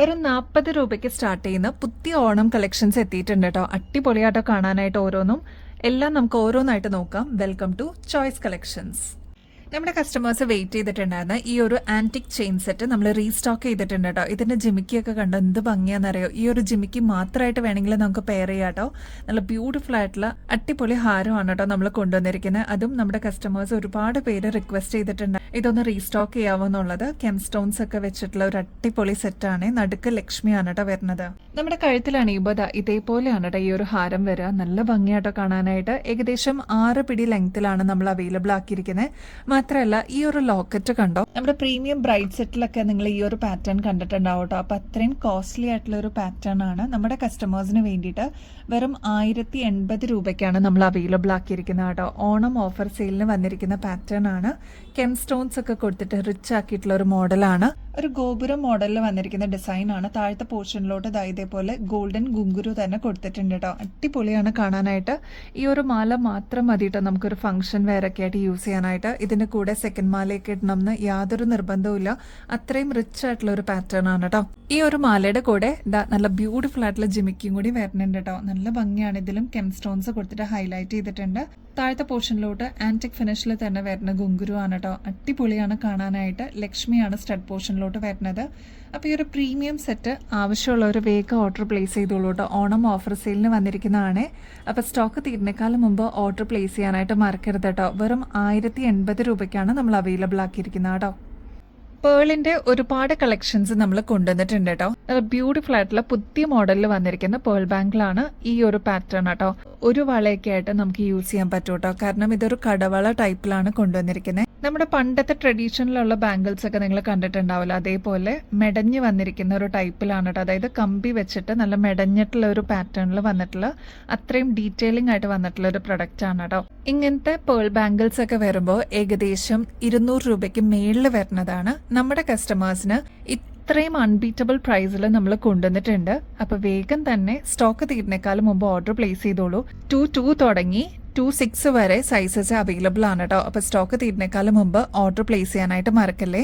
ഒരു 40 രൂപയ്ക്ക് സ്റ്റാർട്ട് ചെയ്യുന്ന പുതിയ ഓണം കളക്ഷൻസ് എത്തിയിട്ടുണ്ട് കേട്ടോ. അടിപൊളിയായിട്ടോ കാണാനായിട്ട് ഓരോന്നും. എല്ലാം നമുക്ക് ഓരോന്നായിട്ട് നോക്കാം. Welcome to Choice Collections. നമ്മുടെ കസ്റ്റമേഴ്സ് വെയിറ്റ് ചെയ്തിട്ടുണ്ടായിരുന്ന ഈ ഒരു ആന്റിക് ചെയിൻ സെറ്റ് നമ്മൾ റീസ്റ്റോക്ക് ചെയ്തിട്ടുണ്ട് കേട്ടോ. ഇതിന്റെ ജിമിക്കിയൊക്കെ കണ്ടോ എന്ത് ഭംഗിയാണെന്നറിയോ. ഈ ഒരു ജിമിക്കി മാത്രമായിട്ട് വേണമെങ്കിൽ നമുക്ക് പെയർ ചെയ്യാം കേട്ടോ. നല്ല ബ്യൂട്ടിഫുൾ ആയിട്ടുള്ള അടിപൊളി ഹാരമാണ് കേട്ടോ നമ്മൾ കൊണ്ടുവന്നിരിക്കുന്നത്. അതും നമ്മുടെ കസ്റ്റമേഴ്സ് ഒരുപാട് പേര് റിക്വസ്റ്റ് ചെയ്തിട്ടുണ്ട് ഇതൊന്ന് റീസ്റ്റോക്ക് ചെയ്യാവോ എന്നുള്ളത്. കെം സ്റ്റോൺസ് ഒക്കെ വെച്ചിട്ടുള്ള ഒരു അടിപൊളി സെറ്റാണ്. നടുക്ക് ലക്ഷ്മിയാണ് കേട്ടോ വരുന്നത്. നമ്മുടെ കഴുത്തിലാണ് ഇതേപോലെയാണ് കേട്ടോ ഈ ഒരു ഹാരം വരിക. നല്ല ഭംഗിയായിട്ടോ കാണാനായിട്ട്. ഏകദേശം 6 പിടി ലെങ്ത്തിലാണ് നമ്മൾ അവൈലബിൾ ആക്കിയിരിക്കുന്നത്. മാത്രമല്ല ഈ ഒരു ലോക്കറ്റ് കണ്ടോ, നമ്മുടെ പ്രീമിയം ബ്രൈഡ് സെറ്റിലൊക്കെ നിങ്ങൾ ഈ ഒരു പാറ്റേൺ കണ്ടിട്ടുണ്ടാവും കേട്ടോ. അപ്പൊ അത്രയും കോസ്റ്റ്ലി ആയിട്ടുള്ള ഒരു പാറ്റേൺ ആണ്. നമ്മുടെ കസ്റ്റമേഴ്സിന് വേണ്ടിയിട്ട് വെറും 1080 രൂപയ്ക്കാണ് നമ്മൾ അവൈലബിൾ ആക്കിയിരിക്കുന്നത് കേട്ടോ. ഓണം ഓഫർ സെയിലിന് വന്നിരിക്കുന്ന പാറ്റേൺ ആണ്. കെം സ്റ്റോൺസ് ഒക്കെ കൊടുത്തിട്ട് റിച്ച് ആക്കിയിട്ടുള്ള ഒരു മോഡലാണ്. ഒരു ഗോപുരം മോഡലിൽ വന്നിരിക്കുന്ന ഡിസൈൻ ആണ്. താഴത്തെ പോർഷനിലോട്ട് ഇതേപോലെ ഗോൾഡൻ ഗുങ്കുരു തന്നെ കൊടുത്തിട്ടുണ്ട് കേട്ടോ. അടിപൊളിയാണ് കാണാനായിട്ട്. ഈ ഒരു മാല മാത്രം മതി കേട്ടോ നമുക്കൊരു ഫംഗ്ഷൻ വെയറൊക്കെ ആയിട്ട് യൂസ് ചെയ്യാനായിട്ട്. ഇതിന്റെ കൂടെ സെക്കൻഡ് മാലയൊക്കെ ഇടണമെന്ന് യാതൊരു നിർബന്ധവും. അത്രയും റിച്ച് ആയിട്ടുള്ള ഒരു പാറ്റേൺ ആണ് കേട്ടോ. ഈ ഒരു മാലയുടെ കൂടെ നല്ല ബ്യൂട്ടിഫുൾ ആയിട്ടുള്ള ജിമിക്കും കൂടി വരുന്നുണ്ട് കേട്ടോ. നല്ല ഭംഗിയാണ്. ഇതിലും കെം സ്റ്റോൺസ് കൊടുത്തിട്ട് ഹൈലൈറ്റ് ചെയ്തിട്ടുണ്ട്. താഴത്തെ പോർഷനിലോട്ട് ആന്റിക് ഫിനിഷിൽ തന്നെ വരുന്ന ഗുങ്കുരു ആണ് കേട്ടോ. അടിപൊളിയാണ് കാണാനായിട്ട്. ലക്ഷ്മിയാണ് സ്റ്റഡ് പോർഷനിലോട്ട് വരുന്നത്. അപ്പോൾ ഈ ഒരു പ്രീമിയം സെറ്റ് ആവശ്യമുള്ളവർ വേഗം ഓർഡർ പ്ലേസ് ചെയ്തോളൂ കേട്ടോ. ഓണം ഓഫർ സെയിലിന് വന്നിരിക്കുന്നതാണ്. അപ്പോൾ സ്റ്റോക്ക് തീരുന്നേക്കാളും മുമ്പ് ഓർഡർ പ്ലേസ് ചെയ്യാനായിട്ട് മറക്കരുത് കേട്ടോ. വെറും 1080 രൂപയ്ക്കാണ് നമ്മൾ അവൈലബിൾ ആക്കിയിരിക്കുന്നത് കേട്ടോ. പേളിന്റെ ഒരുപാട് കളക്ഷൻസ് നമ്മൾ കൊണ്ടുവന്നിട്ടുണ്ട് കേട്ടോ. ബ്യൂട്ടിഫുൾ ആയിട്ടുള്ള പുതിയ മോഡലിൽ വന്നിരിക്കുന്ന പേൾ ബാങ്കിലാണ് ഈ ഒരു പാറ്റേൺ കേട്ടോ. ഒരു വളയൊക്കെ ആയിട്ട് നമുക്ക് യൂസ് ചെയ്യാൻ പറ്റും കേട്ടോ. കാരണം ഇതൊരു കടവള ടൈപ്പിലാണ് കൊണ്ടുവന്നിരിക്കുന്നത്. നമ്മുടെ പണ്ടത്തെ ട്രഡീഷണലുള്ള ബാംഗിൾസ് ഒക്കെ നിങ്ങൾ കണ്ടിട്ടുണ്ടാവില്ല. അതേപോലെ മെടഞ്ഞ് വന്നിരിക്കുന്ന ഒരു ടൈപ്പിലാണ് കേട്ടോ. അതായത് കമ്പി വെച്ചിട്ട് നല്ല മെടഞ്ഞിട്ടുള്ള ഒരു പാറ്റേണിൽ വന്നിട്ടുള്ള അത്രയും ഡീറ്റെയിലിംഗ് ആയിട്ട് വന്നിട്ടുള്ള ഒരു പ്രൊഡക്റ്റ് ആണ് കേട്ടോ. ഇങ്ങനത്തെ പേൾ ബാംഗിൾസ് ഒക്കെ വരുമ്പോൾ ഏകദേശം 200 രൂപയ്ക്ക് മേളിൽ വരുന്നതാണ്. നമ്മുടെ കസ്റ്റമേഴ്സിന് ഇത്രയും അൺബീറ്റബിൾ പ്രൈസിൽ നമ്മൾ കൊണ്ടുവന്നിട്ടുണ്ട്. അപ്പൊ വേഗം തന്നെ സ്റ്റോക്ക് തീരുന്നേക്കാളും മുമ്പ് ഓർഡർ പ്ലേസ് ചെയ്തോളൂ. 2 തുടങ്ങി 26 വരെ സൈസസ് അവൈലബിൾ ആണ് കേട്ടോ. അപ്പൊ സ്റ്റോക്ക് തീരുന്നേക്കാളും മുമ്പ് ഓർഡർ പ്ലേസ് ചെയ്യാനായിട്ട് മറക്കല്ലേ.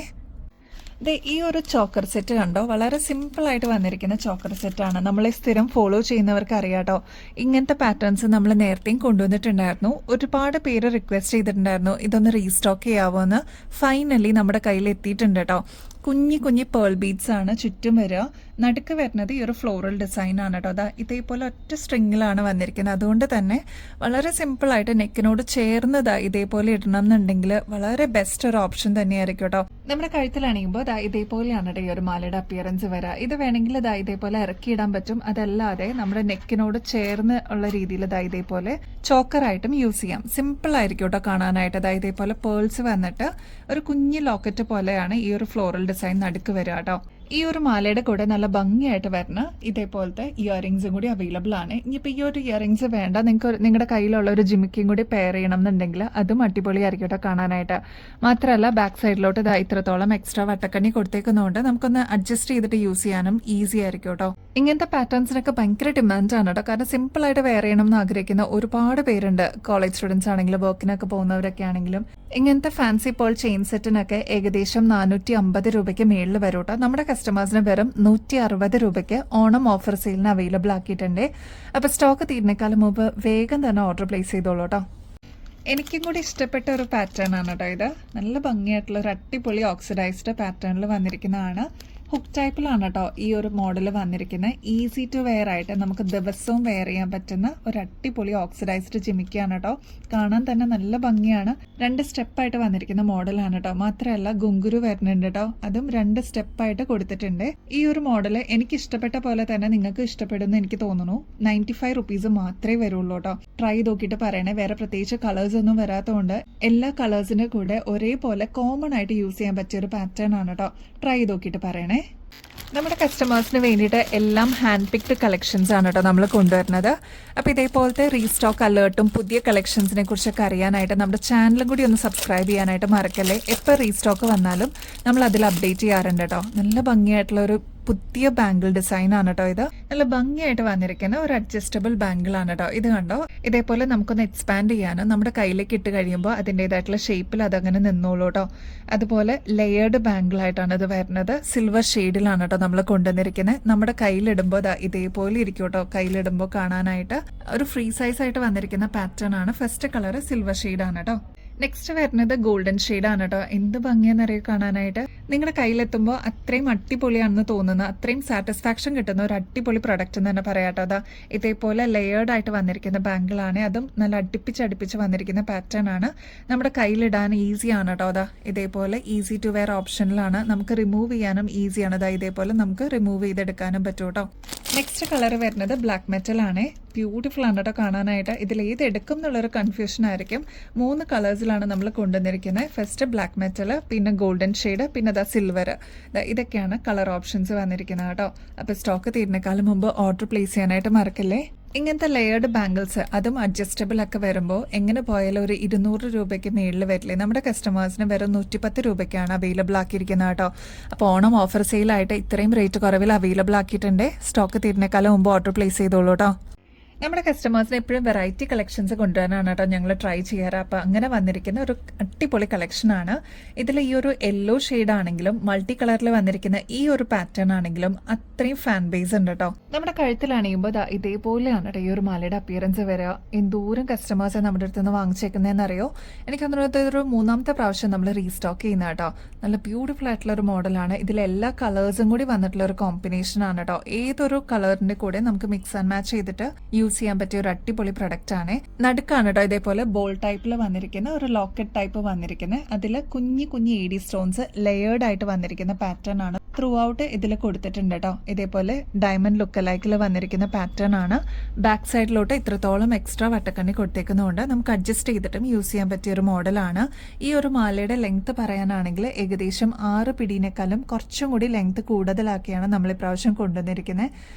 ഈ ഒരു ചോക്കർ സെറ്റ് കണ്ടോ, വളരെ സിമ്പിൾ ആയിട്ട് വന്നിരിക്കുന്ന ചോക്കർ സെറ്റാണ്. നമ്മളെ സ്ഥിരം ഫോളോ ചെയ്യുന്നവർക്ക് അറിയാട്ടോ. ഇങ്ങനത്തെ പാറ്റേൺസ് നമ്മൾ നേരത്തെയും കൊണ്ടുവന്നിട്ടുണ്ടായിരുന്നു. ഒരുപാട് പേര് റിക്വസ്റ്റ് ചെയ്തിട്ടുണ്ടായിരുന്നു ഇതൊന്ന് റീസ്റ്റോക്ക് ചെയ്യാവോ എന്ന്. ഫൈനലി നമ്മുടെ കയ്യിൽ എത്തിയിട്ടുണ്ട് കേട്ടോ. കുഞ്ഞി പേൾ ബീഡ്സ് ആണ് ചുറ്റും വരിക. നടുക്ക് വരുന്നത് ഈ ഒരു ഫ്ലോറൽ ഡിസൈൻ ആണ് കേട്ടോ. ഇതേപോലെ ഒറ്റ സ്ട്രിങ്ങിലാണ് വന്നിരിക്കുന്നത്. അതുകൊണ്ട് തന്നെ വളരെ സിമ്പിൾ ആയിട്ട് നെക്കിനോട് ചേർന്നതാ ഇതേപോലെ ഇടണം എന്നുണ്ടെങ്കിൽ വളരെ ബെസ്റ്റ് ഒരു ഓപ്ഷൻ തന്നെയായിരിക്കും കേട്ടോ. നമ്മുടെ കഴുത്തിലാണിയുമ്പോൾ ഇതേപോലെയാണ് കേട്ടോ ഈ ഒരു മാലയുടെ അപ്പിയറൻസ് വരിക. ഇത് വേണമെങ്കിൽ ഇതേപോലെ ഇറക്കിയിടാൻ പറ്റും. അതല്ലാതെ നമ്മുടെ നെക്കിനോട് ചേർന്ന് ഉള്ള രീതിയിൽ ഇതേപോലെ ചോക്കറായിട്ടും യൂസ് ചെയ്യാം. സിമ്പിൾ ആയിരിക്കും കേട്ടോ കാണാനായിട്ട്. ഇതേപോലെ പേൾസ് വന്നിട്ട് ഒരു കുഞ്ഞി ലോക്കറ്റ് പോലെയാണ് ഈ ഒരു ഫ്ലോറൽ ഡിസൈൻ നടുക്ക് വരിക കേട്ടോ. ഈ ഒരു മാലയുടെ കൂടെ നല്ല ഭംഗിയായിട്ട് വരുന്ന ഇതേപോലത്തെ ഇയറിംഗ്സും കൂടി അവൈലബിൾ ആണ്. ഇനിയിപ്പോൾ ഈ ഒരു ഇയറിംഗ്സ് വേണ്ട, നിങ്ങൾക്ക് നിങ്ങളുടെ കയ്യിലുള്ള ഒരു ജിമിക്കും കൂടി പെയർ ചെയ്യണം എന്നുണ്ടെങ്കിൽ അതും അടിപൊളിയായിരിക്കും കേട്ടോ കാണാനായിട്ട്. മാത്രമല്ല ബാക്ക് സൈഡിലോട്ട് ഇത്രത്തോളം എക്സ്ട്രാ വട്ടക്കണ്ണി കൊടുത്തേക്കുന്നതുകൊണ്ട് നമുക്കൊന്ന് അഡ്ജസ്റ്റ് ചെയ്തിട്ട് യൂസ് ചെയ്യാനും ഈസി ആയിരിക്കും കേട്ടോ. ഇങ്ങനത്തെ പാറ്റേൺസിനൊക്കെ ഭയങ്കര ഡിമാൻഡാണ് കേട്ടോ. കാരണം സിമ്പിളായിട്ട് വെയർ ചെയ്യണം എന്ന് ആഗ്രഹിക്കുന്ന ഒരുപാട് പേരുണ്ട്. കോളേജ് സ്റ്റുഡൻസ് ആണെങ്കിലും വർക്കിനൊക്കെ പോകുന്നവരൊക്കെ ആണെങ്കിലും ഇങ്ങനത്തെ ഫാൻസി പേൾ ചെയിൻ സെറ്റിനൊക്കെ ഏകദേശം 450 രൂപയ്ക്ക് മേളിൽ വരും കേട്ടോ. നമ്മുടെ കസ്റ്റമേഴ്സിന് വെറും 160 രൂപയ്ക്ക് ഓണം ഓഫർ സെയിലിന് അവൈലബിൾ ആക്കിയിട്ടുണ്ട്. അപ്പോൾ സ്റ്റോക്ക് തീരുന്നേക്കാളും മുമ്പ് വേഗം തന്നെ ഓർഡർ പ്ലേസ് ചെയ്തോളൂ കേട്ടോ. എനിക്കും കൂടി ഇഷ്ടപ്പെട്ട ഒരു പാറ്റേൺ ആണ് കേട്ടോ ഇത്. നല്ല ഭംഗിയായിട്ടുള്ള ഒരു അടിപൊളി ഓക്സിഡൈസ്ഡ് പാറ്റേണിൽ വന്നിരിക്കുന്നതാണ്. ഹുക്ക് ടൈപ്പിലാണ് കേട്ടോ ഈ ഒരു മോഡൽ വന്നിരിക്കുന്നത്. ഈസി ടു വെയർ ആയിട്ട് നമുക്ക് ദിവസവും വെയർ ചെയ്യാൻ പറ്റുന്ന ഒരു അടിപൊളി ഓക്സിഡൈസ്ഡ് ജിമിക്കാണ് കേട്ടോ. കാണാൻ തന്നെ നല്ല ഭംഗിയാണ്. 2 സ്റ്റെപ്പായിട്ട് വന്നിരിക്കുന്ന മോഡലാണ് കേട്ടോ. മാത്രമല്ല ഗുങ്കുരു വരുന്നുണ്ട് കേട്ടോ. അതും 2 സ്റ്റെപ്പായിട്ട് കൊടുത്തിട്ടുണ്ട്. ഈ ഒരു മോഡൽ എനിക്ക് ഇഷ്ടപ്പെട്ട പോലെ തന്നെ നിങ്ങൾക്ക് ഇഷ്ടപ്പെടുമെന്ന് എനിക്ക് തോന്നുന്നു. 95 റുപ്പീസ് മാത്രമേ വരുള്ളൂ കേട്ടോ. ട്രൈ നോക്കിയിട്ട് പറയണേ. വേറെ പ്രത്യേകിച്ച് കളേഴ്സ് ഒന്നും വരാത്തതുകൊണ്ട് എല്ലാ കളേഴ്സിന്റെ കൂടെ ഒരേപോലെ കോമൺ ആയിട്ട് യൂസ് ചെയ്യാൻ പറ്റിയ ഒരു പാറ്റേൺ ആണ് കേട്ടോ. ട്രൈ നോക്കിയിട്ട് പറയണേ. നമ്മുടെ കസ്റ്റമേഴ്സിന് വേണ്ടിയിട്ട് എല്ലാം ഹാൻഡ് പിക്ഡ് കളക്ഷൻസ് ആണ് കേട്ടോ നമ്മൾ കൊണ്ടുവരുന്നത്. അപ്പോൾ ഇതേപോലത്തെ റീസ്റ്റോക്ക് അലേർട്ടും പുതിയ കളക്ഷൻസിനെ കുറിച്ചൊക്കെ അറിയാനായിട്ട് നമ്മുടെ ചാനലും കൂടി ഒന്ന് സബ്സ്ക്രൈബ് ചെയ്യാനായിട്ട് മറക്കല്ലേ. എപ്പോൾ റീസ്റ്റോക്ക് വന്നാലും നമ്മൾ അതിൽ അപ്ഡേറ്റ് ചെയ്യാറുണ്ട് കേട്ടോ. നല്ല ഭംഗിയായിട്ടുള്ള ഒരു പുതിയ ബാംഗിൾ ഡിസൈൻ ആണ് കേട്ടോ. ഇത് നല്ല ഭംഗിയായിട്ട് വന്നിരിക്കുന്ന ഒരു അഡ്ജസ്റ്റബിൾ ബാംഗിൾ ആണ് കേട്ടോ. ഇത് കണ്ടോ, ഇതേപോലെ നമുക്കൊന്ന് എക്സ്പാൻഡ് ചെയ്യാനും നമ്മുടെ കയ്യിലേക്ക് ഇട്ട് കഴിയുമ്പോൾ അതിൻ്റെതായിട്ടുള്ള ഷേപ്പിൽ അതങ്ങനെ നിന്നോളൂ കേട്ടോ. അതുപോലെ ലെയേർഡ് ബാംഗിൾ ആയിട്ടാണ് ഇത് വരുന്നത്. സിൽവർ ഷെയ്ഡിലാണ് കേട്ടോ നമ്മൾ കൊണ്ടുവന്നിരിക്കുന്നത്. നമ്മുടെ കയ്യിലിടുമ്പോൾ ഇതേപോലെ ഇരിക്കും കേട്ടോ. കയ്യിലിടുമ്പോൾ കാണാനായിട്ട് ഒരു ഫ്രീ സൈസ് ആയിട്ട് വന്നിരിക്കുന്ന പാറ്റേൺ ആണ്. ഫസ്റ്റ് കളർ സിൽവർ ഷെയ്ഡാണ് കേട്ടോ. നെക്സ്റ്റ് വരുന്നത് ഗോൾഡൻ ഷെയ്ഡാണ് കേട്ടോ. എന്ത് ഭംഗിയെന്നറിയോ കാണാനായിട്ട്. നിങ്ങളുടെ കയ്യിലെത്തുമ്പോൾ അത്രയും അടിപൊളിയാണെന്ന് തോന്നുന്ന, അത്രയും സാറ്റിസ്ഫാക്ഷൻ കിട്ടുന്ന ഒരു അടിപൊളി പ്രൊഡക്റ്റ് എന്ന് തന്നെ പറയാം കേട്ടോ. അതാ ഇതേപോലെ ലെയേർഡ് ആയിട്ട് വന്നിരിക്കുന്ന ബാംഗിളാണ്. അതും നല്ല അടുപ്പിച്ച് വന്നിരിക്കുന്ന പാറ്റേൺ ആണ്. നമ്മുടെ കയ്യിലിടാൻ ഈസിയാണ് കേട്ടോ. അതാ ഇതേപോലെ ഈസി ടു വെയർ ഓപ്ഷനിലാണ്. നമുക്ക് റിമൂവ് ചെയ്യാനും ഈസിയാണ്. അതാ ഇതേപോലെ നമുക്ക് റിമൂവ് ചെയ്തെടുക്കാനും പറ്റും കേട്ടോ. നെക്സ്റ്റ് കളർ വരുന്നത് ബ്ലാക്ക് മെറ്റൽ ആണ്. ബ്യൂട്ടിഫുൾ ആണ് കേട്ടോ കാണാനായിട്ട്. ഇതിൽ ഏത് എടുക്കും എന്നുള്ളൊരു കൺഫ്യൂഷൻ ആയിരിക്കും. 3 കളേഴ്സിലാണ് നമ്മൾ കൊണ്ടുവന്നിരിക്കുന്നത്. ഫസ്റ്റ് ബ്ലാക്ക് മെറ്റൽ, പിന്നെ ഗോൾഡൻ ഷെയ്ഡ്, പിന്നെ അതാ സിൽവർ. ഇതൊക്കെയാണ് കളർ ഓപ്ഷൻസ് വന്നിരിക്കുന്നത് കേട്ടോ. അപ്പോൾ സ്റ്റോക്ക് തീരുന്നേക്കാളും മുമ്പ് ഓർഡർ പ്ലേസ് ചെയ്യാനായിട്ട് മറക്കല്ലേ. ഇങ്ങനത്തെ ലെയേർഡ് ബാംഗിൾസ് അതും അഡ്ജസ്റ്റബിൾ ഒക്കെ വരുമ്പോൾ എങ്ങനെ പോയാലും ഒരു 200 രൂപയ്ക്ക് മേളിൽ വരില്ലേ. നമ്മുടെ കസ്റ്റമേഴ്സിന് വെറും 110 രൂപയ്ക്കാണ് അവൈലബിൾ ആക്കിയിരിക്കുന്നത് കേട്ടോ. അപ്പോൾ ഓണം ഓഫർ സെയിലായിട്ട് ഇത്രയും റേറ്റ് കുറവിൽ അവൈലബിൾ ആക്കിയിട്ടുണ്ട്. സ്റ്റോക്ക് തീരുന്നേക്കാളും മുമ്പ് ഓർഡർ പ്ലേസ് ചെയ്തോളൂ കേട്ടോ. നമ്മുടെ കസ്റ്റമേഴ്സിന് എപ്പോഴും വെറൈറ്റി കളക്ഷൻസ് കൊണ്ടുവരാനാണ് കേട്ടോ ഞങ്ങൾ ട്രൈ ചെയ്യാറ്. അപ്പോൾ അങ്ങനെ വന്നിരിക്കുന്ന ഒരു അടിപൊളി കളക്ഷനാണ്. ഇതിൽ ഈ ഒരു യെല്ലോ ഷെയ്ഡ് ആണെങ്കിലും മൾട്ടി കളറിൽ വന്നിരിക്കുന്ന ഈ ഒരു പാറ്റേൺ ആണെങ്കിലും അത്രയും ഫാൻ ബേസ് ഉണ്ട് കേട്ടോ. നമ്മുടെ കഴുത്തിലാണെയുമ്പോൾ ഇതേപോലെയാണ് കേട്ടോ ഈ ഒരു മാലയുടെ അപ്പിയറൻസ് വരിക. എന്തോരം കസ്റ്റമേഴ്സ് നമ്മുടെ അടുത്ത് നിന്ന് വാങ്ങിച്ചേക്കുന്നതെന്നറിയോ. എനിക്ക് തോന്നുന്നത് ഇതൊരു 3ാമത്തെ പ്രാവശ്യം നമ്മൾ റീസ്റ്റോക്ക് ചെയ്യുന്ന കേട്ടോ. നല്ല ബ്യൂട്ടിഫുൾ ആയിട്ടുള്ള ഒരു മോഡലാണ്. ഇതിൽ എല്ലാ കളേഴ്സും കൂടി വന്നിട്ടുള്ള ഒരു കോമ്പിനേഷൻ ആണ് കേട്ടോ. ഏതൊരു കളറിന്റെ കൂടെ നമുക്ക് മിക്സ് ആൻഡ് മാച്ച് ചെയ്തിട്ട് യൂസ് ചെയ്യാൻ പറ്റിയ ഒരു അടിപൊളി പ്രൊഡക്റ്റ് ആണ്. നടുക്കാണ് കേട്ടോ ഇതേപോലെ ബോൾ ടൈപ്പിൽ വന്നിരിക്കുന്ന ഒരു ലോക്കറ്റ് ടൈപ്പ് വന്നിരിക്കുന്നത്. അതിൽ കുഞ്ഞി AD സ്റ്റോൺസ് ലെയേർഡ് ആയിട്ട് വന്നിരിക്കുന്ന പാറ്റേൺ ആണ്. ത്രൂ ഔട്ട് ഇതിൽ കൊടുത്തിട്ടുണ്ട് കേട്ടോ. ഇതേപോലെ ഡയമണ്ട് ലുക്ക് ലൈക്കിൽ വന്നിരിക്കുന്ന പാറ്റേൺ ആണ്. ബാക്ക് സൈഡിലോട്ട് ഇത്രത്തോളം എക്സ്ട്രാ വട്ടക്കണ്ണി കൊടുത്തേക്കുന്നതുകൊണ്ട് നമുക്ക് അഡ്ജസ്റ്റ് ചെയ്തിട്ടും യൂസ് ചെയ്യാൻ പറ്റിയ ഒരു മോഡലാണ്. ഈ ഒരു മാലയുടെ ലെങ്ത് പറയാനാണെങ്കിൽ ഏകദേശം 6 പിടിനേക്കാളും കുറച്ചും കൂടി ലെങ്ത് കൂടുതലാക്കിയാണ് നമ്മൾ ഇപ്രാവശ്യം കൊണ്ടുവന്നിരിക്കുന്നത്.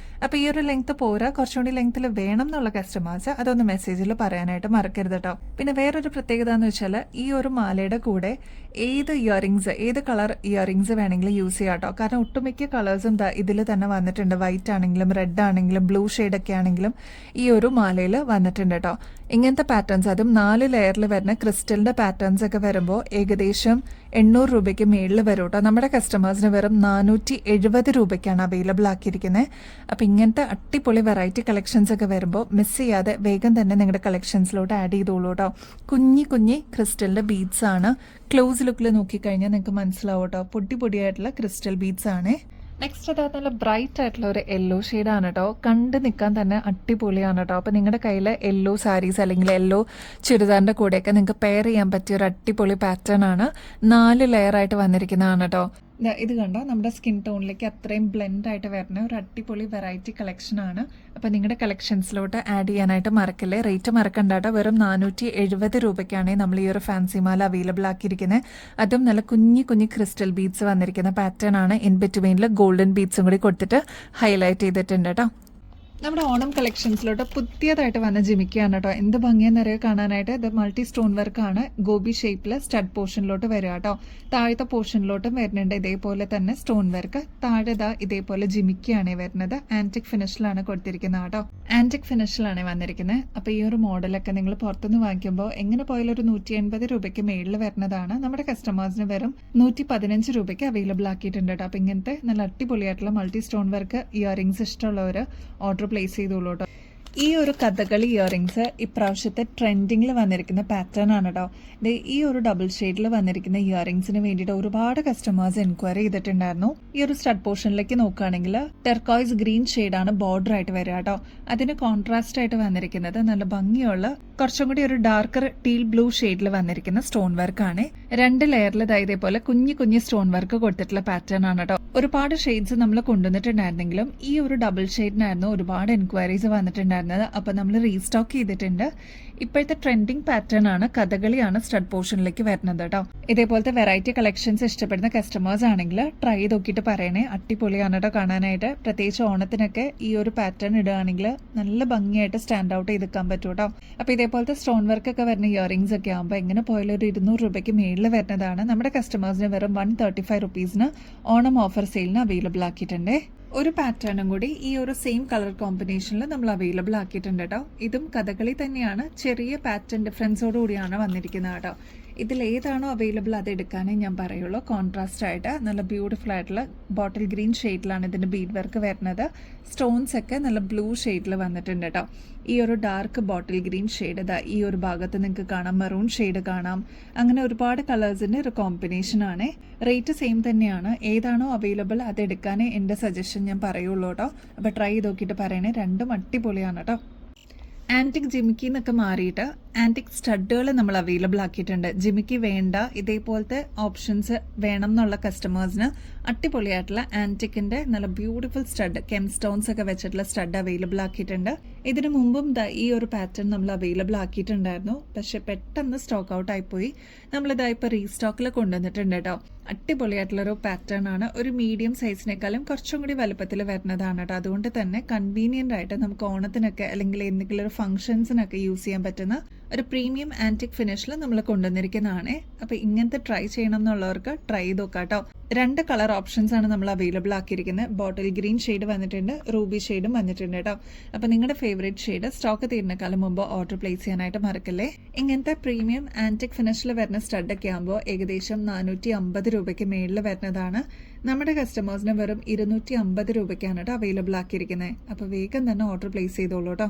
അപ്പോൾ ഈ ഒരു ലെങ്ത് പോരാ, കുറച്ചും കൂടി ലെങ്ത്തിൽ വേണം എന്നുള്ള കസ്റ്റമേഴ്സ് അതൊന്ന് മെസ്സേജിൽ പറയാനായിട്ട് മറക്കരുത് കേട്ടോ. പിന്നെ വേറൊരു പ്രത്യേകത എന്ന് വെച്ചാൽ ഈ ഒരു മാലയുടെ കൂടെ ഏത് ഇയറിങ്സ്, ഏത് കളർ ഇയറിങ്സ് വേണമെങ്കിലും യൂസ് ചെയ്യാം കേട്ടോ. കാരണം ഒട്ടുമിക്ക കളേഴ്സും ഇതിൽ തന്നെ വന്നിട്ടുണ്ട്. വൈറ്റ് ആണെങ്കിലും റെഡ് ആണെങ്കിലും ബ്ലൂ ഷെയ്ഡൊക്കെ ആണെങ്കിലും ഈ ഒരു മാലയിൽ വന്നിട്ടുണ്ട് കേട്ടോ. ഇങ്ങനത്തെ പാറ്റേൺസ്, അതും 4 ലെയറിൽ വരുന്ന ക്രിസ്റ്റലിൻ്റെ പാറ്റേൺസ് ഒക്കെ വരുമ്പോൾ ഏകദേശം 800 രൂപയ്ക്ക് മേളിൽ വരും കേട്ടോ. നമ്മുടെ കസ്റ്റമേഴ്സിന് വെറും 470 രൂപയ്ക്കാണ് അവൈലബിൾ ആക്കിയിരിക്കുന്നത്. അപ്പോൾ ഇങ്ങനത്തെ അടിപൊളി വെറൈറ്റി കളക്ഷൻസ് ഒക്കെ വരുമ്പോൾ മിസ് ചെയ്യാതെ വേഗം തന്നെ നിങ്ങളുടെ കളക്ഷൻസിലോട്ട് ആഡ് ചെയ്തോളൂ കേട്ടോ. കുഞ്ഞി ക്രിസ്റ്റലിൻ്റെ ബീഡ്സ് ആണ്. ക്ലോസ് ലുക്കിൽ നോക്കിക്കഴിഞ്ഞാൽ നിങ്ങൾക്ക് മനസ്സിലാവും കേട്ടോ. പൊടിയായിട്ടുള്ള ക്രിസ്റ്റൽ ബീഡ്സ് ആണ്. നെക്സ്റ്റ് അതായത് നല്ല ബ്രൈറ്റ് ആയിട്ടുള്ള ഒരു യെല്ലോ ഷെയ്ഡാണ് കേട്ടോ. കണ്ട് നിൽക്കാൻ തന്നെ അടിപൊളിയാണ് കേട്ടോ. അപ്പോൾ നിങ്ങളുടെ കയ്യിൽ യെല്ലോ സാരീസ് അല്ലെങ്കിൽ യെല്ലോ ചുരിദാറിൻ്റെ കൂടെയൊക്കെ നിങ്ങൾക്ക് പെയർ ചെയ്യാൻ പറ്റിയ ഒരു അടിപൊളി പാറ്റേൺ ആണ്. 4 ലെയർ ആയിട്ട് വന്നിരിക്കുന്നതാണ് കേട്ടോ. ഇത് കണ്ടോ, നമ്മുടെ സ്കിൻ ടോണിലേക്ക് അത്രയും ബ്ലെൻഡ് ആയിട്ട് വരുന്ന ഒരു അടിപൊളി വെറൈറ്റി കളക്ഷൻ ആണ്. അപ്പോൾ നിങ്ങളുടെ കളക്ഷൻസിലോട്ട് ആഡ് ചെയ്യാനായിട്ട് മറക്കല്ലേ. റേറ്റ് മറക്കണ്ട കേട്ടോ. വെറും 470 രൂപയ്ക്കാണ് നമ്മൾ ഈ ഒരു ഫാൻസി മാല അവൈലബിൾ ആക്കിയിരിക്കുന്നത്. അതും നല്ല കുഞ്ഞി ക്രിസ്റ്റൽ ബീഡ്സ് വന്നിരിക്കുന്ന പാറ്റേൺ ആണ്. ഇൻ ബിറ്റ്വീനിൽ ഗോൾഡൻ ബീഡ്സും കൂടി കൊടുത്തിട്ട് ഹൈലൈറ്റ് ചെയ്തിട്ടുണ്ട് കേട്ടോ. നമ്മുടെ ഓണം കളക്ഷൻസിലോട്ട് പുതിയതായിട്ട് വന്ന ജിമിക്കാണ് കേട്ടോ. എന്ത് ഭംഗിയെന്നറിയോ കാണാനായിട്ട്. ഇത് മൾട്ടി സ്റ്റോൺ വർക്കാണ്. ഗോബി ഷേപ്പിൽ സ്റ്റഡ് പോർഷനിലോട്ട് വരിക കേട്ടോ. താഴത്തെ പോർഷനിലോട്ടും വരുന്നുണ്ട് ഇതേപോലെ തന്നെ സ്റ്റോൺ വർക്ക്. താഴെ ഇതേപോലെ ജിമിക്കാണ് വരുന്നത്. ആന്റിക് ഫിനിഷിലാണ് കൊടുത്തിരിക്കുന്നത് കേട്ടോ. ആന്റിക് ഫിനിഷിലാണ് വന്നിരിക്കുന്നത്. അപ്പോൾ ഈ ഒരു മോഡലൊക്കെ നിങ്ങൾ പുറത്തുനിന്ന് വാങ്ങിക്കുമ്പോൾ എങ്ങനെ പോയാലും ഒരു 180 രൂപയ്ക്ക് മേളിൽ വരുന്നതാണ്. നമ്മുടെ കസ്റ്റമേഴ്സിന് വെറും 115 രൂപയ്ക്ക് അവൈലബിൾ ആക്കിയിട്ടുണ്ട് കേട്ടോ. അപ്പോൾ ഇങ്ങനത്തെ നല്ല അടിപൊളിയായിട്ടുള്ള മൾട്ടി സ്റ്റോൺ വർക്ക് ഇയറിങ്സ് ഇഷ്ടമുള്ളവർ ഓർഡർ പ്ലേസ് ചെയ്തോളൂ കേട്ടോ. ഈ ഒരു കഥകളി ഇയറിങ്സ് ഇപ്രാവശ്യത്തെ ട്രെൻഡിങ്ങിൽ വന്നിരിക്കുന്ന പാറ്റേൺ ആണ് കേട്ടോ. ഈ ഒരു ഡബിൾ ഷെയ്ഡിൽ വന്നിരിക്കുന്ന ഇയറിങ്സിന് വേണ്ടിയിട്ട് ഒരുപാട് കസ്റ്റമേഴ്സ് എൻക്വയറി ചെയ്തിട്ടുണ്ടായിരുന്നു. ഈ ഒരു സ്റ്റഡ് പോർഷനിലേക്ക് നോക്കുകയാണെങ്കിൽ ടെർക്കോയ്സ് ഗ്രീൻ ഷെയ്ഡാണ് ബോർഡർ ആയിട്ട് വരിക കേട്ടോ. അതിന് കോൺട്രാസ്റ്റ് ആയിട്ട് വന്നിരിക്കുന്നത് നല്ല ഭംഗിയുള്ള കുറച്ചും കൂടി ഒരു ഡാർക്കർ ടീൽ ബ്ലൂ ഷെയ്ഡിൽ വന്നിരിക്കുന്ന സ്റ്റോൺ വർക്ക് ആണ്. 2 ലെയറിൽ ഇതേപോലെ കുഞ്ഞി സ്റ്റോൺ വർക്ക് കൊടുത്തിട്ടുള്ള പാറ്റേൺ ആണ് കേട്ടോ. ഒരുപാട് ഷെയ്ഡ്സ് നമ്മൾ കൊണ്ടുവന്നിട്ടുണ്ടായിരുന്നെങ്കിലും ഈ ഒരു ഡബിൾ ഷെയ്ഡിനായിരുന്നു ഒരുപാട് എൻക്വയറീസ് വന്നിട്ടുണ്ടായിരുന്നത്. അപ്പോൾ നമ്മൾ റീസ്റ്റോക്ക് ചെയ്തിട്ടുണ്ട്. ഇപ്പോഴത്തെ ട്രെൻഡിങ് പാറ്റേൺ ആണ്, കഥകളിയാണ് സ്റ്റഡ് പോർഷനിലേക്ക് വരുന്നത് കേട്ടോ. ഇതേപോലത്തെ വെറൈറ്റി കളക്ഷൻസ് ഇഷ്ടപ്പെടുന്ന കസ്റ്റമേഴ്സ് ആണെങ്കിൽ ട്രൈ ചെയ്ത് നോക്കിയിട്ട് പറയണേ. അടിപൊളിയാണ് കേട്ടോ കാണാനായിട്ട്. പ്രത്യേകിച്ച് ഓണത്തിനൊക്കെ ഈ ഒരു പാറ്റേൺ ഇടുകയാണെങ്കിൽ നല്ല ഭംഗിയായിട്ട് സ്റ്റാൻഡ് ഔട്ട് ചെയ്തെടുക്കാൻ പറ്റും കേട്ടോ. അപ്പോൾ ഇതേപോലത്തെ സ്റ്റോൺ വർക്ക് ഒക്കെ വരുന്ന ഇയറിങ്സ് ഒക്കെ ആകുമ്പോൾ എങ്ങനെ പോയാലും ഒരു 200 രൂപയ്ക്ക് മേളിൽ വരുന്നതാണ്. നമ്മുടെ കസ്റ്റമേഴ്സിന് വെറും 135 റുപ്പീസിന് ഓണം ഓഫർ സെയിലിന് അവൈലബിൾ ആക്കിയിട്ടുണ്ട്. ഒരു പാറ്റേണും കൂടി ഈ ഒരു സെയിം കളർ കോമ്പിനേഷനിൽ നമ്മൾ അവൈലബിൾ ആക്കിയിട്ടുണ്ട് കേട്ടോ. ഇതും കഥകളി തന്നെയാണ്, ചെറിയ പാറ്റേൺ ഡിഫറൻസോട് കൂടിയാണ് വന്നിരിക്കുന്നത് കേട്ടോ. ഇതിൽ ഏതാണോ അവൈലബിൾ അത് എടുക്കാനേ ഞാൻ പറയുള്ളൂ. കോൺട്രാസ്റ്റ് ആയിട്ട് നല്ല ബ്യൂട്ടിഫുൾ ആയിട്ടുള്ള ബോട്ടിൽ ഗ്രീൻ ഷെയ്ഡിലാണ് ഇതിൻ്റെ ബീഡ് വർക്ക് വരുന്നത്. സ്റ്റോൺസ് ഒക്കെ നല്ല ബ്ലൂ ഷെയ്ഡിൽ വന്നിട്ടുണ്ട് കേട്ടോ. ഈ ഒരു ഡാർക്ക് ബോട്ടിൽ ഗ്രീൻ ഷെയ്ഡ് ഇതാ ഈ ഒരു ഭാഗത്ത് നിങ്ങൾക്ക് കാണാം, മെറൂൺ ഷെയ്ഡ് കാണാം. അങ്ങനെ ഒരുപാട് കളേഴ്സിൻ്റെ ഒരു കോമ്പിനേഷൻ ആണ്. റേറ്റ് സെയിം തന്നെയാണ്. ഏതാണോ അവൈലബിൾ അത് എടുക്കാനേ എൻ്റെ സജഷൻ ഞാൻ പറയുള്ളൂ കേട്ടോ. അപ്പോൾ ട്രൈ ചെയ്ത് നോക്കിയിട്ട് പറയണേ, രണ്ടും അടിപൊളിയാണ് കേട്ടോ. ആൻറ്റിക് ജിമിക്കി എന്നൊക്കെ മാറിയിട്ട് ആൻറ്റിക് സ്റ്റഡുകൾ നമ്മൾ അവൈലബിൾ ആക്കിയിട്ടുണ്ട്. ജിമിക്കി വേണ്ട, ഇതേപോലത്തെ ഓപ്ഷൻസ് വേണം എന്നുള്ള കസ്റ്റമേഴ്സിന് അടിപൊളിയായിട്ടുള്ള ആൻറ്റിക്കിൻ്റെ നല്ല ബ്യൂട്ടിഫുൾ സ്റ്റഡ്, കെം സ്റ്റോൺസ് ഒക്കെ വെച്ചിട്ടുള്ള സ്റ്റഡ് അവൈലബിൾ ആക്കിയിട്ടുണ്ട്. ഇതിനു മുമ്പും ഈ ഒരു പാറ്റേൺ നമ്മൾ അവൈലബിൾ ആക്കിയിട്ടുണ്ടായിരുന്നു, പക്ഷെ പെട്ടെന്ന് സ്റ്റോക്ക് ഔട്ട് ആയിപ്പോയി. നമ്മളിതാ ഇപ്പോൾ റീസ്റ്റോക്കിൽ കൊണ്ടുവന്നിട്ടുണ്ട് കേട്ടോ. അടിപൊളിയായിട്ടുള്ളൊരു പാറ്റേൺ ആണ്. ഒരു മീഡിയം സൈസിനേക്കാളും കുറച്ചും കൂടി വലുപ്പത്തിൽ വരുന്നതാണ് കേട്ടോ. അതുകൊണ്ട് തന്നെ കൺവീനിയൻ്റ് ആയിട്ട് നമുക്ക് ഓണത്തിനൊക്കെ അല്ലെങ്കിൽ എന്തെങ്കിലും ഒരു ഫംഗ്ഷൻസിനൊക്കെ യൂസ് ചെയ്യാൻ പറ്റുന്ന ഒരു പ്രീമിയം ആൻറ്റിക് ഫിനിഷിൽ നമ്മൾ കൊണ്ടുവന്നിരിക്കുന്നതാണ്. അപ്പോൾ ഇങ്ങനത്തെ ട്രൈ ചെയ്യണം എന്നുള്ളവർക്ക് ട്രൈ ചെയ്ത് നോക്കാം കേട്ടോ. 2 കളർ ഓപ്ഷൻസ് ആണ് നമ്മൾ അവൈലബിൾ ആക്കിയിരിക്കുന്നത്. ബോട്ടിൽ ഗ്രീൻ ഷെയ്ഡ് വന്നിട്ടുണ്ട്, റൂബി ഷെയ്ഡും വന്നിട്ടുണ്ട് കേട്ടോ. അപ്പോൾ നിങ്ങളുടെ ഫേവറേറ്റ് ഷെയ്ഡ് സ്റ്റോക്ക് തീരുന്നേക്കാളും മുമ്പ് ഓർഡർ പ്ലേസ് ചെയ്യാനായിട്ട് മറക്കല്ലേ. ഇങ്ങനത്തെ പ്രീമിയം ആൻറ്റിക് ഫിനിഷിൽ വരുന്ന സ്റ്റഡൊക്കെ ആകുമ്പോൾ ഏകദേശം 450 രൂപയ്ക്ക് മേളിൽ വരുന്നതാണ്. നമ്മുടെ കസ്റ്റമേഴ്സിന് വെറും 250 രൂപയ്ക്കാണ് കേട്ടോ അവൈലബിൾ ആക്കിയിരിക്കുന്നത്. അപ്പോൾ വേഗം തന്നെ ഓർഡർ പ്ലേസ് ചെയ്തോളൂ കേട്ടോ.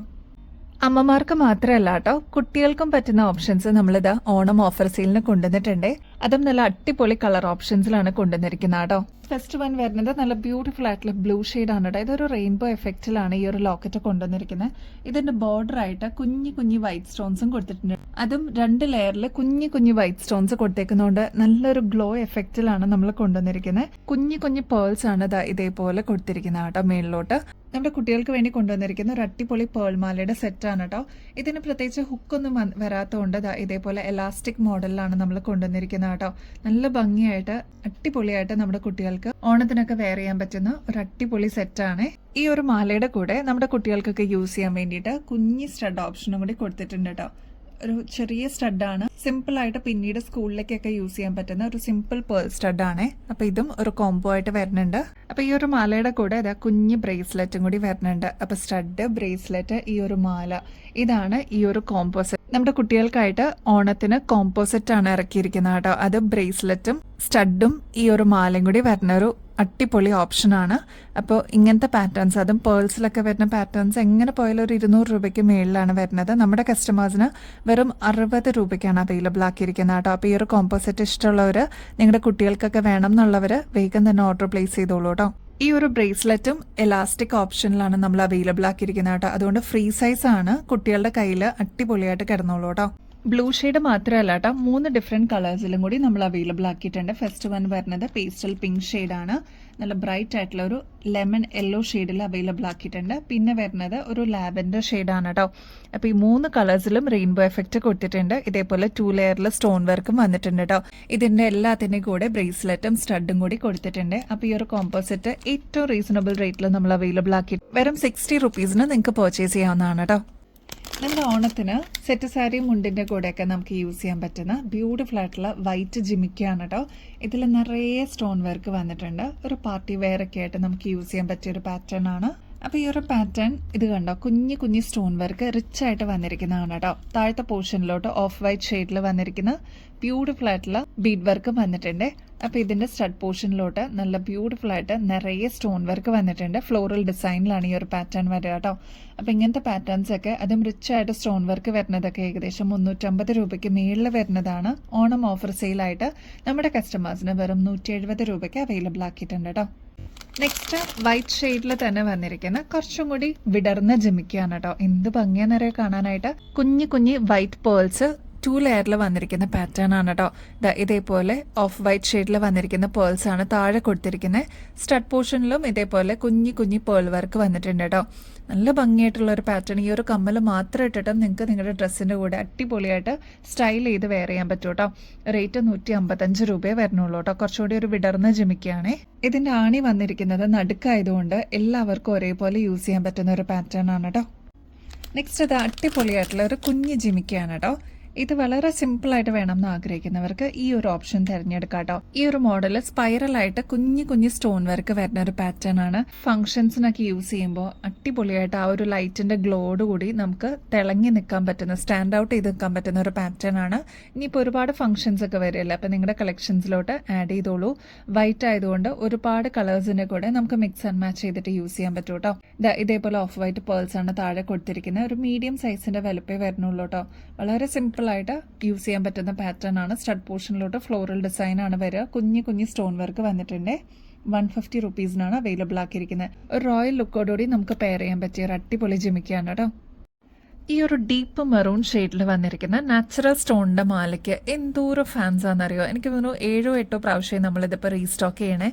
അമ്മമാർക്ക് മാത്രമല്ല കേട്ടോ, കുട്ടികൾക്കും പറ്റുന്ന ഓപ്ഷൻസ് നമ്മളിത് ഓണം ഓഫർ സെയിലിന് കൊണ്ടുവന്നിട്ടുണ്ട്. അതും നല്ല അടിപൊളി കളർ ഓപ്ഷൻസിലാണ് കൊണ്ടുവന്നിരിക്കുന്നത് കേട്ടോ. ഫസ്റ്റ് വൺ വരുന്നത് നല്ല ബ്യൂട്ടിഫുൾ ആയിട്ടുള്ള ബ്ലൂ ഷെയ്ഡ് ആണ് കേട്ടോ. ഇതൊരു റെയിൻബോ എഫക്റ്റിലാണ് ഈ ഒരു ലോക്കറ്റ് കൊണ്ടുവന്നിരിക്കുന്നത്. ഇതിന്റെ ബോർഡർ ആയിട്ട് കുഞ്ഞു കുഞ്ഞു വൈറ്റ് സ്റ്റോൺസും കൊടുത്തിട്ടുണ്ട്. അതും 2 ലെയറിൽ കുഞ്ഞു കുഞ്ഞു വൈറ്റ് സ്റ്റോൺസ് കൊടുത്തേക്കുന്നതുകൊണ്ട് നല്ലൊരു ഗ്ലോ എഫക്റ്റിലാണ് നമ്മൾ കൊണ്ടുവന്നിരിക്കുന്നത്. കുഞ്ഞു കുഞ്ഞു പേൾസ് ആണ് ഇതേപോലെ കൊടുത്തിരിക്കുന്നത് കേട്ടോ. മേളിലോട്ട് നമ്മുടെ കുട്ടികൾക്ക് വേണ്ടി കൊണ്ടുവന്നിരിക്കുന്ന ഒരു അടിപൊളി പേൾ മാലയുടെ സെറ്റാണ് കേട്ടോ. ഇതിന് പ്രത്യേകിച്ച് ഹുക്കൊന്നും വരാത്തതുകൊണ്ട് ഇതേപോലെ എലാസ്റ്റിക് മോഡലിലാണ് നമ്മൾ കൊണ്ടുവന്നിരിക്കുന്നത് കേട്ടോ. നല്ല ഭംഗിയായിട്ട് അടിപൊളിയായിട്ട് നമ്മുടെ കുട്ടികൾക്ക് ഓണത്തിനൊക്കെ വെയർ ചെയ്യാൻ പറ്റുന്ന ഒരു അടിപൊളി സെറ്റാണ്. ഈ ഒരു മാലയുടെ കൂടെ നമ്മുടെ കുട്ടികൾക്കൊക്കെ യൂസ് ചെയ്യാൻ വേണ്ടിയിട്ട് കുഞ്ഞി സ്റ്റഡ് ഓപ്ഷനും കൂടി കൊടുത്തിട്ടുണ്ട് കേട്ടോ. ഒരു ചെറിയ സ്റ്റഡാണ്, സിമ്പിൾ ആയിട്ട് പിന്നീട് സ്കൂളിലേക്കൊക്കെ യൂസ് ചെയ്യാൻ പറ്റുന്ന ഒരു സിമ്പിൾ പേൾ സ്റ്റഡാണ്. അപ്പൊ ഇതും ഒരു കോംബോ ആയിട്ട് വരുന്നുണ്ട്. അപ്പൊ ഈ ഒരു മാലയുടെ കൂടെ കുഞ്ഞ് ബ്രേസ്ലെറ്റും കൂടി വരുന്നുണ്ട്. അപ്പൊ സ്റ്റഡ്, ബ്രേസ്ലെറ്റ്, ഈ ഒരു മാല, ഇതാണ് ഈ ഒരു കോമ്പോസിറ്റ്. നമ്മുടെ കുട്ടികൾക്കായിട്ട് ഓണത്തിന് കോമ്പോസിറ്റ് ആണ് ഇറക്കിയിരിക്കുന്നത് കേട്ടോ. അത് ബ്രേസ്ലെറ്റും സ്റ്റഡും ഈ ഒരു മാലയും കൂടി വരുന്ന ഒരു അടിപൊളി ഓപ്ഷനാണ്. അപ്പോൾ ഇങ്ങനത്തെ പാറ്റേൺസ്, അതും പേൾസിലൊക്കെ വരുന്ന പാറ്റേൺസ് എങ്ങനെ പോയാലും ഒരു 200 രൂപയ്ക്ക് മേളിലാണ് വരുന്നത്. നമ്മുടെ കസ്റ്റമേഴ്സിന് വെറും 60 രൂപയ്ക്കാണ് അവൈലബിൾ ആക്കിയിരിക്കുന്നത് കേട്ടോ. അപ്പോൾ ഈ ഒരു കോമ്പോസിറ്റ് ഇഷ്ടമുള്ളവർ, നിങ്ങളുടെ കുട്ടികൾക്കൊക്കെ വേണം എന്നുള്ളവർ വേഗം തന്നെ ഓർഡർ പ്ലേസ് ചെയ്തോളൂ കേട്ടോ. ഈ ഒരു ബ്രേസ്ലെറ്റും എലാസ്റ്റിക് ഓപ്ഷനിലാണ് നമ്മൾ അവൈലബിൾ ആക്കിയിരിക്കുന്നത് കേട്ടോ. അതുകൊണ്ട് ഫ്രീ സൈസ് ആണ്, കുട്ടികളുടെ കയ്യിൽ അടിപൊളിയായിട്ട് കിടന്നോളൂ കേട്ടോ. ബ്ലൂ ഷെയ്ഡ് മാത്രമല്ല കേട്ടോ, 3 ഡിഫറെന്റ് കളേഴ്സിലും കൂടി നമ്മൾ അവൈലബിൾ ആക്കിയിട്ടുണ്ട്. ഫസ്റ്റ് വൺ വരുന്നത് പേസ്റ്റൽ പിങ്ക് ഷെയ്ഡാണ്. നല്ല ബ്രൈറ്റ് ആയിട്ടുള്ള ഒരു ലെമൺ യെല്ലോ ഷെയ്ഡിൽ അവൈലബിൾ ആക്കിയിട്ടുണ്ട്. പിന്നെ വരുന്നത് ഒരു ലാവൻഡർ ഷെയ്ഡാണ് കേട്ടോ. അപ്പോൾ ഈ 3 കളേഴ്സിലും റെയിൻബോ എഫക്റ്റ് കൊടുത്തിട്ടുണ്ട്. ഇതേപോലെ 2 ലെയറിൽ സ്റ്റോൺ വർക്കും വന്നിട്ടുണ്ട് കേട്ടോ. ഇതിന്റെ എല്ലാത്തിൻ്റെയും കൂടെ ബ്രേസ്ലെറ്റും സ്റ്റഡും കൂടി കൊടുത്തിട്ടുണ്ട്. അപ്പോൾ ഈ ഒരു കോമ്പോസിറ്റ് ഏറ്റവും റീസണബിൾ റേറ്റിൽ നമ്മൾ അവൈലബിൾ ആക്കി വെറും 60 റുപ്പീസിന് നിങ്ങൾക്ക് പർച്ചേസ് ചെയ്യാവുന്നതാണ് കേട്ടോ. നമ്മുടെ ഓണത്തിന് സെറ്റ് സാരി മുണ്ടിൻ്റെ കൂടെയൊക്കെ നമുക്ക് യൂസ് ചെയ്യാൻ പറ്റുന്ന ബ്യൂട്ടിഫുൾ ആയിട്ടുള്ള വൈറ്റ് ജിമിക്കാണ് കേട്ടോ. ഇതിൽ നിറയെ സ്റ്റോൺ വർക്ക് വന്നിട്ടുണ്ട്. ഒരു പാർട്ടി വെയർ ഒക്കെ ആയിട്ട് നമുക്ക് യൂസ് ചെയ്യാൻ പറ്റിയ ഒരു പാറ്റേൺ ആണ്. അപ്പോൾ ഈ ഒരു പാറ്റേൺ ഇത് കണ്ടോ, കുഞ്ഞു കുഞ്ഞു സ്റ്റോൺ വർക്ക് റിച്ച് ആയിട്ട് വന്നിരിക്കുന്നതാണ് കേട്ടോ. താഴത്തെ പോർഷനിലോട്ട് ഓഫ് വൈറ്റ് ഷെയ്ഡിൽ വന്നിരിക്കുന്ന ബ്യൂട്ടിഫുൾ ആയിട്ടുള്ള ബീഡ് വർക്ക് വന്നിട്ടുണ്ട്. അപ്പോൾ ഇതിന്റെ സ്റ്റഡ് പോർഷനിലോട്ട് നല്ല ബ്യൂട്ടിഫുൾ ആയിട്ട് നിറയെ സ്റ്റോൺ വർക്ക് വന്നിട്ടുണ്ട്. ഫ്ലോറൽ ഡിസൈനിലാണ് ഈ ഒരു പാറ്റേൺ വരിക കേട്ടോ. അപ്പോൾ ഇങ്ങനത്തെ പാറ്റേൺസ് ഒക്കെ, അതും റിച്ച് ആയിട്ട് സ്റ്റോൺ വർക്ക് വരുന്നതൊക്കെ ഏകദേശം 350 രൂപയ്ക്ക് മേളിൽ വരുന്നതാണ്. ഓണം ഓഫർ സെയിലായിട്ട് നമ്മുടെ കസ്റ്റമേഴ്സിന് വെറും 170 രൂപയ്ക്ക് അവൈലബിൾ ആക്കിയിട്ടുണ്ട് കേട്ടോ. നെക്സ്റ്റ് വൈറ്റ് ഷെയ്ഡിൽ തന്നെ വന്നിരിക്കുന്ന കുറച്ചും കൂടി വിടർന്ന ജിമിക്കാണ് കേട്ടോ. എന്ത് ഭംഗിയാന്നറിയാൻ കാണാനായിട്ട്. കുഞ്ഞു കുഞ്ഞു വൈറ്റ് പേൾസ് 2 ലെയറിൽ വന്നിരിക്കുന്ന പാറ്റേൺ ആണ് കേട്ടോ. ഇതേപോലെ ഓഫ് വൈറ്റ് ഷെയ്ഡിൽ വന്നിരിക്കുന്ന പേൾസ് ആണ് താഴെ കൊടുത്തിരിക്കുന്നത്. സ്റ്റഡ് പോർഷനിലും ഇതേപോലെ കുഞ്ഞു കുഞ്ഞു പേൾ വർക്ക് വന്നിട്ടുണ്ട് കേട്ടോ. നല്ല ഭംഗിയായിട്ടുള്ള ഒരു പാറ്റേൺ. ഈ ഒരു കമ്മൽ മാത്രം ഇട്ടിട്ടും നിങ്ങൾക്ക് നിങ്ങളുടെ ഡ്രസ്സിൻ്റെ കൂടെ അടിപൊളിയായിട്ട് സ്റ്റൈൽ ചെയ്ത് വെയർ ചെയ്യാൻ പറ്റും കേട്ടോ. റേറ്റ് 155 രൂപയെ വരുന്നുള്ളൂ കേട്ടോ. കുറച്ചുകൂടി ഒരു വിടർന്ന ജിമിക്കാണ്. ഇതിൻ്റെ ആണി വന്നിരിക്കുന്നത് നടുക്കായതുകൊണ്ട് എല്ലാവർക്കും ഒരേപോലെ യൂസ് ചെയ്യാൻ പറ്റുന്ന ഒരു പാറ്റേൺ ആണ് കേട്ടോ. നെക്സ്റ്റ് അത് അടിപൊളിയായിട്ടുള്ള ഒരു കുഞ്ഞ് ജിമിക്കാണ് കേട്ടോ. ഇത് വളരെ സിമ്പിളായിട്ട് വേണം എന്ന് ആഗ്രഹിക്കുന്നവർക്ക് ഈ ഒരു ഓപ്ഷൻ തിരഞ്ഞെടുക്കാം കേട്ടോ. ഈ ഒരു മോഡൽ സ്പൈറലായിട്ട് കുഞ്ഞു കുഞ്ഞു സ്റ്റോൺ വർക്ക് വരുന്ന ഒരു പാറ്റേൺ ആണ്. ഫംഗ്ഷൻസിനൊക്കെ യൂസ് ചെയ്യുമ്പോൾ അടിപൊളിയായിട്ട് ആ ഒരു ലൈറ്റിന്റെ ഗ്ലോഡ് കൂടി നമുക്ക് തിളങ്ങി നിൽക്കാൻ പറ്റുന്ന, സ്റ്റാൻഡ് ഔട്ട് ചെയ്ത് നിൽക്കാൻ പറ്റുന്ന ഒരു പാറ്റേൺ ആണ്. ഇനിയിപ്പോൾ ഒരുപാട് ഫംഗ്ഷൻസ് ഒക്കെ വരില്ല, അപ്പം നിങ്ങളുടെ കളക്ഷൻസിലോട്ട് ആഡ് ചെയ്തോളൂ. വൈറ്റ് ആയതുകൊണ്ട് ഒരുപാട് കളേഴ്സിന്റെ കൂടെ നമുക്ക് മിക്സ് ആൻഡ് മാച്ച് ചെയ്തിട്ട് യൂസ് ചെയ്യാൻ പറ്റും കേട്ടോ. ഇതേപോലെ ഓഫ് വൈറ്റ് പേൾസ് ആണ് താഴെ കൊടുത്തിരിക്കുന്നത്. ഒരു മീഡിയം സൈസിന്റെ വലുപ്പേ വരുന്നുള്ളൂ കേട്ടോ. വളരെ സിമ്പിൾ ആയിട്ട് യൂസ് ചെയ്യാൻ പറ്റുന്ന പാറ്റേൺ ആണ്. സ്റ്റഡ് പോർഷനിലോട്ട് ഫ്ലോറൽ ഡിസൈൻ ആണ് വരിക. കുഞ്ഞു കുഞ്ഞു സ്റ്റോൺ വർക്ക് വന്നിട്ടുണ്ട്. 150 റുപ്പീസിനാണ് അവൈലബിൾ ആക്കിയിരിക്കുന്നത്. ഒരു റോയൽ ലുക്കോടുകൂടി നമുക്ക് പെയർ ചെയ്യാൻ പറ്റിയ ഒരു അടിപൊളി ജിമിക്കാണ് കേട്ടോ. ഈ ഒരു ഡീപ്പ് മെറൂൺ ഷെയ്ഡിൽ വന്നിരിക്കുന്ന നാച്ചുറൽ സ്റ്റോണിന്റെ മാലയ്ക്ക് എന്തോരം ഫാൻസ് ആണെന്നറിയോ. എനിക്ക് തോന്നുന്നു 7-8 പ്രാവശ്യം നമ്മളിതിപ്പോൾ റീസ്റ്റോക്ക് ചെയ്യണേ.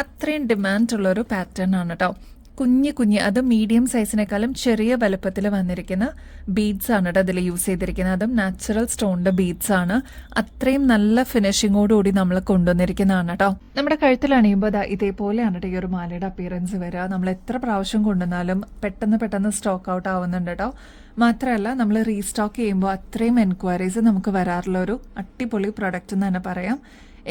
അത്രയും ഡിമാൻഡ് ഉള്ളൊരു പാറ്റേൺ ആണ് കേട്ടോ. കുഞ്ഞ് അത് മീഡിയം സൈസിനേക്കാളും ചെറിയ വലുപ്പത്തിൽ വന്നിരിക്കുന്ന ബീഡ്സ് ആണ് കേട്ടോ അതിൽ യൂസ് ചെയ്തിരിക്കുന്നത്. അതും നാച്ചുറൽ സ്റ്റോണിന്റെ ബീഡ്സ് ആണ്. അത്രയും നല്ല ഫിനിഷിങ്ങോടുകൂടി നമ്മൾ കൊണ്ടുവന്നിരിക്കുന്നതാണ് കേട്ടോ. നമ്മുടെ കഴുത്തിൽ അണിയുമ്പോൾ ഇതേപോലെയാണ് കേട്ടോ ഈ ഒരു മാലയുടെ അപ്പിയറൻസ് വരിക. നമ്മൾ എത്ര പ്രാവശ്യം കൊണ്ടുവന്നാലും പെട്ടെന്ന് സ്റ്റോക്ക് ഔട്ട് ആവുന്നുണ്ട് കേട്ടോ. മാത്രമല്ല നമ്മൾ റീസ്റ്റോക്ക് ചെയ്യുമ്പോൾ അത്രയും എൻക്വയറീസ് നമുക്ക് വരാറുള്ള ഒരു അടിപൊളി പ്രൊഡക്റ്റ് എന്ന് തന്നെ പറയാം.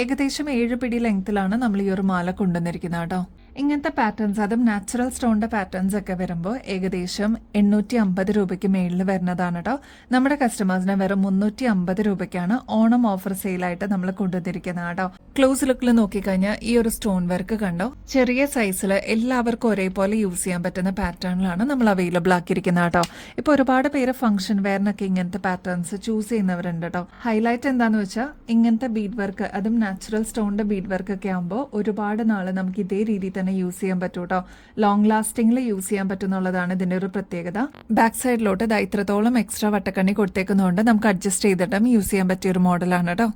ഏകദേശം 7 പിടി ലെങ്ത്തിലാണ് നമ്മൾ ഈ ഒരു മാല കൊണ്ടുവന്നിരിക്കുന്നത് കേട്ടോ. ഇങ്ങനത്തെ പാറ്റേൺസ്, അതും നാച്ചുറൽ സ്റ്റോണിന്റെ പാറ്റേൺസ് ഒക്കെ വരുമ്പോൾ ഏകദേശം 850 രൂപയ്ക്ക് മേളിൽ വരുന്നതാണ് കേട്ടോ. നമ്മുടെ കസ്റ്റമേഴ്സിനെ വെറും 350 രൂപയ്ക്കാണ് ഓണം ഓഫർ സെയിലായിട്ട് നമ്മൾ കൊണ്ടുവന്നിരിക്കുന്നത് കേട്ടോ. ക്ലോസ് ലുക്കിൽ നോക്കിക്കഴിഞ്ഞാൽ ഈ ഒരു സ്റ്റോൺ വർക്ക് കണ്ടോ, ചെറിയ സൈസിൽ എല്ലാവർക്കും ഒരേപോലെ യൂസ് ചെയ്യാൻ പറ്റുന്ന പാറ്റേണിലാണ് നമ്മൾ അവൈലബിൾ ആക്കിയിരിക്കുന്നത് കേട്ടോ. ഇപ്പോൾ ഒരുപാട് പേര് ഫംഗ്ഷൻ വെയറിനൊക്കെ ഇങ്ങനത്തെ പാറ്റേൺസ് ചൂസ് ചെയ്യുന്നവരുണ്ട് കേട്ടോ. ഹൈലൈറ്റ് എന്താണെന്ന് വെച്ചാൽ ഇങ്ങനത്തെ ബീഡ് വർക്ക്, അതും നാച്ചുറൽ സ്റ്റോണിന്റെ ബീഡ് വർക്ക് ഒക്കെ ആകുമ്പോൾ ഒരുപാട് നാൾ നമുക്ക് ഇതേ രീതിയിൽ തന്നെ യൂസ് ചെയ്യാൻ പറ്റും കേട്ടോ. ലോങ് ലാസ്റ്റിംഗിൽ യൂസ് ചെയ്യാൻ പറ്റുന്നുള്ളതാണ് ഇതിന്റെ ഒരു പ്രത്യേകത. ബാക്ക് സൈഡിലോട്ട് ഇത്രത്തോളം എക്സ്ട്രാ വട്ടക്കണ്ണി കൊടുത്തേക്കുന്നതുകൊണ്ട് നമുക്ക് അഡ്ജസ്റ്റ് ചെയ്തിട്ടും യൂസ് ചെയ്യാൻ പറ്റിയ ഒരു മോഡലാണ് കേട്ടോ.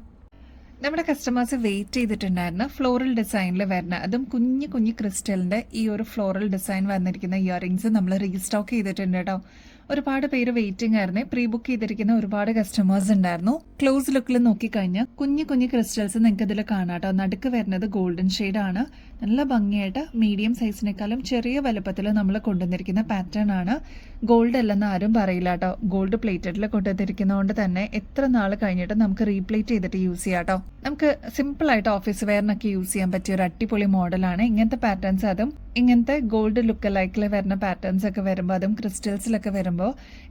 നമ്മുടെ കസ്റ്റമേഴ്സ് വെയിറ്റ് ചെയ്തിട്ടുണ്ടായിരുന്ന ഫ്ലോറൽ ഡിസൈനിൽ വരുന്ന, അതും കുഞ്ഞു ക്രിസ്റ്റലിന്റെ ഈ ഒരു ഫ്ലോറൽ ഡിസൈൻ വന്നിരിക്കുന്ന ഇയറിംഗ്സ് നമ്മൾ റീസ്റ്റോക്ക് ചെയ്തിട്ടുണ്ട് കേട്ടോ. ഒരുപാട് പേര് വെയിറ്റിംഗ് ആയിരുന്നേ. പ്രീ ബുക്ക് ചെയ്തിരിക്കുന്ന ഒരുപാട് കസ്റ്റമേഴ്സ് ഉണ്ടായിരുന്നു. ക്ലോസ് ലുക്കിൽ നോക്കിക്കഴിഞ്ഞാൽ കുഞ്ഞു ക്രിസ്റ്റൽസ് നിങ്ങൾക്ക് ഇതിൽ കാണാം കേട്ടോ. നടുക്ക് വരുന്നത് ഗോൾഡൻ ഷെയ്ഡ് ആണ്. നല്ല ഭംഗിയായിട്ട് മീഡിയം സൈസിനേക്കാളും ചെറിയ വലുപ്പത്തിൽ നമ്മൾ കൊണ്ടുവന്നിരിക്കുന്ന പാറ്റേൺ ആണ്. ഗോൾഡ് അല്ലെന്ന് ആരും പറയില്ല കേട്ടോ. ഗോൾഡ് പ്ലേറ്റഡിൽ കൊണ്ടുവന്നിരിക്കുന്നതുകൊണ്ട് തന്നെ എത്ര നാൾ കഴിഞ്ഞിട്ട് നമുക്ക് റീപ്ലേറ്റ് ചെയ്തിട്ട് യൂസ് ചെയ്യാം കേട്ടോ. നമുക്ക് സിമ്പിൾ ആയിട്ട് ഓഫീസ് വെയറിനൊക്കെ യൂസ് ചെയ്യാൻ പറ്റിയ ഒരു അടിപൊളി മോഡലാണ്. ഇങ്ങനത്തെ പാറ്റേൺസ്, അതും ഇങ്ങനത്തെ ഗോൾഡ് ലുക്ക് ലൈക്കിൽ വരുന്ന പാറ്റേൺസ് ഒക്കെ വരുമ്പോൾ, അതും ക്രിസ്റ്റൽസിലൊക്കെ വരുമ്പോൾ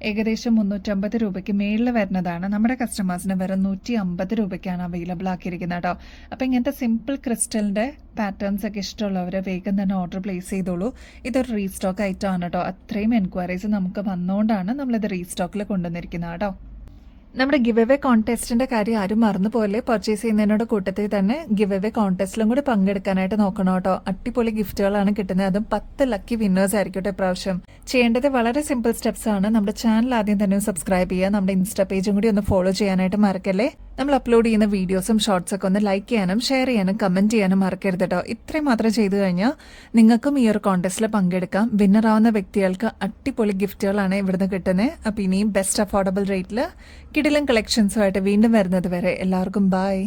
ഏകദേശം 350 രൂപയ്ക്ക് മേളിൽ വരുന്നതാണ്. നമ്മുടെ കസ്റ്റമേഴ്സിന് വെറും 150 രൂപയ്ക്കാണ് അവൈലബിൾ ആക്കിയിരിക്കുന്നത് കേട്ടോ. അപ്പം ഇങ്ങനത്തെ സിമ്പിൾ ക്രിസ്റ്റലിന്റെ പാറ്റേൺസ് ഒക്കെ ഇഷ്ടമുള്ളവർ വേഗം തന്നെ ഓർഡർ പ്ലേസ് ചെയ്തോളൂ. ഇതൊരു റീസ്റ്റോക്ക് ഐറ്റം ആണ് കേട്ടോ. അത്രയും എൻക്വയറീസ് നമുക്ക് വന്നുകൊണ്ടാണ് നമ്മളിത് റീസ്റ്റോക്കിൽ കൊണ്ടുവന്നിരിക്കുന്നത് കേട്ടോ. നമ്മുടെ ഗിവ് അവേ കോൺടെസ്റ്റിന്റെ കാര്യം ആരും മറന്നു പോലെ, പർച്ചേസ് ചെയ്യുന്നതിനോട് കൂട്ടത്തിൽ തന്നെ ഗിവ് അവേ കോൺടെസ്റ്റിലും കൂടി പങ്കെടുക്കാനായിട്ട് നോക്കണം കേട്ടോ. അടിപൊളി ഗിഫ്റ്റുകളാണ് കിട്ടുന്നത്. അതും 10 ലക്കി വിന്നേഴ്സ് ആയിരിക്കട്ടെ പ്രാവശ്യം. ചെയ്യേണ്ടത് വളരെ സിമ്പിൾ സ്റ്റെപ്സ് ആണ്. നമ്മുടെ ചാനൽ ആദ്യം തന്നെ സബ്സ്ക്രൈബ് ചെയ്യുക. നമ്മുടെ ഇൻസ്റ്റാ പേജും കൂടി ഒന്ന് ഫോളോ ചെയ്യാനായിട്ട് മറക്കല്ലേ. നമ്മൾ അപ്ലോഡ് ചെയ്യുന്ന വീഡിയോസും ഷോർട്സ് ഒക്കെ ഒന്ന് ലൈക്ക് ചെയ്യാനും ഷെയർ ചെയ്യാനും കമന്റ് ചെയ്യാനും മറക്കരുത് കേട്ടോ. ഇത്രയും മാത്രം ചെയ്തു കഴിഞ്ഞാൽ നിങ്ങൾക്കും ഈ ഒരു കോൺടെസ്റ്റിൽ പങ്കെടുക്കാം. വിന്നർ ആവുന്ന വ്യക്തികൾക്ക് അടിപൊളി ഗിഫ്റ്റുകളാണ് ഇവിടുന്ന് കിട്ടുന്നത്. അപ്പോൾ ഇനിയും ബെസ്റ്റ് അഫോർഡബിൾ റേറ്റിൽ കിടിലൻ കളക്ഷൻസുമായിട്ട് വീണ്ടും വരുന്നത് വരെ എല്ലാവർക്കും ബൈ.